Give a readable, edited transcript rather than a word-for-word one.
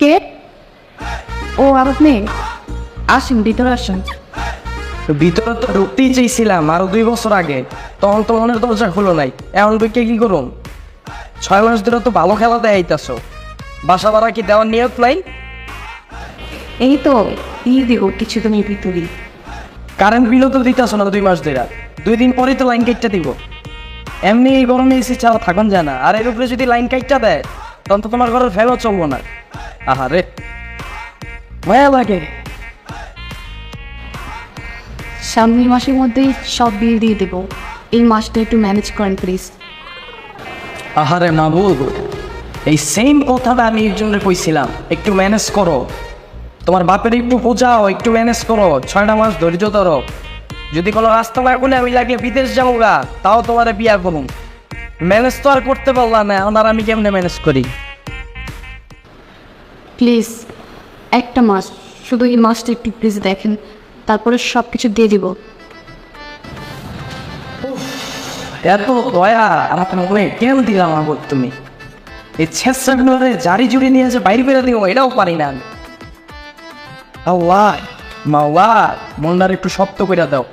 কে? ও আপনি আসেন, ভিতরে আসেন। ভিতরে তো ঢুকতেই চাইছিলাম আরো 2 বছর আগে, তখন তো মনের দরজা খুলো নাই। এখন ঢুকে কি করুন? 6 মাস ধরে তো ভালো খেলা দেখাইতেছো, বাসা ভাড়া কি দেওয়ার নিয়ত নাই? এই তো দিয়ে দিব কিছু তুমি ভিতরে। কারেন্ট বিলও তো দিতেছো না 2 মাস ধরে, 2 দিন পরেই তো লাইন কাটটা দিব। এমনি এই গরমে এসি ছাড়া থাকুন যায় না, আর এর উপরে যদি লাইন কাটটা দেয় তখন তো তোমার ঘরের ফ্যানও চলবো না। আহারে মায়া লাগে। সামনের মাসের মধ্যেই সব বিল দিয়ে দেব, এই মাসটা একটু ম্যানেজ করেন প্লিজ। আহারে মাহবুব, এই সেম কথাটা আমি একজনের কইছিলাম, একটু ম্যানেজ করো। তোমার বাপের একটু বোঝাও, একটু ম্যানেজ করো, 6টা মাস ধৈর্য ধরো। যদি কোনো রাস্তা না করলে আমি লাগলে বিদেশ যাবো গা, তাও তোমার বিয়া করুন। ম্যানেজ তো আর করতে পারলাম না, এখন আর আমি কেমনে ম্যানেজ করি? প্লিজ একটা মাস, শুধু এই মাসটা একটু প্লিজ দেখেন, তারপরে সব কিছু দিয়ে দিব। এত দয়া আমার মনে কেন দিলাম আমার তুমি? এই ছেঁচড়াগুলোরে জারি জুড়ে নিয়ে যে বাইরে বেরো দিও, এটাও পারি না আমি। আল্লাহ মাওলা, মনটার একটু শক্ত করে দাও।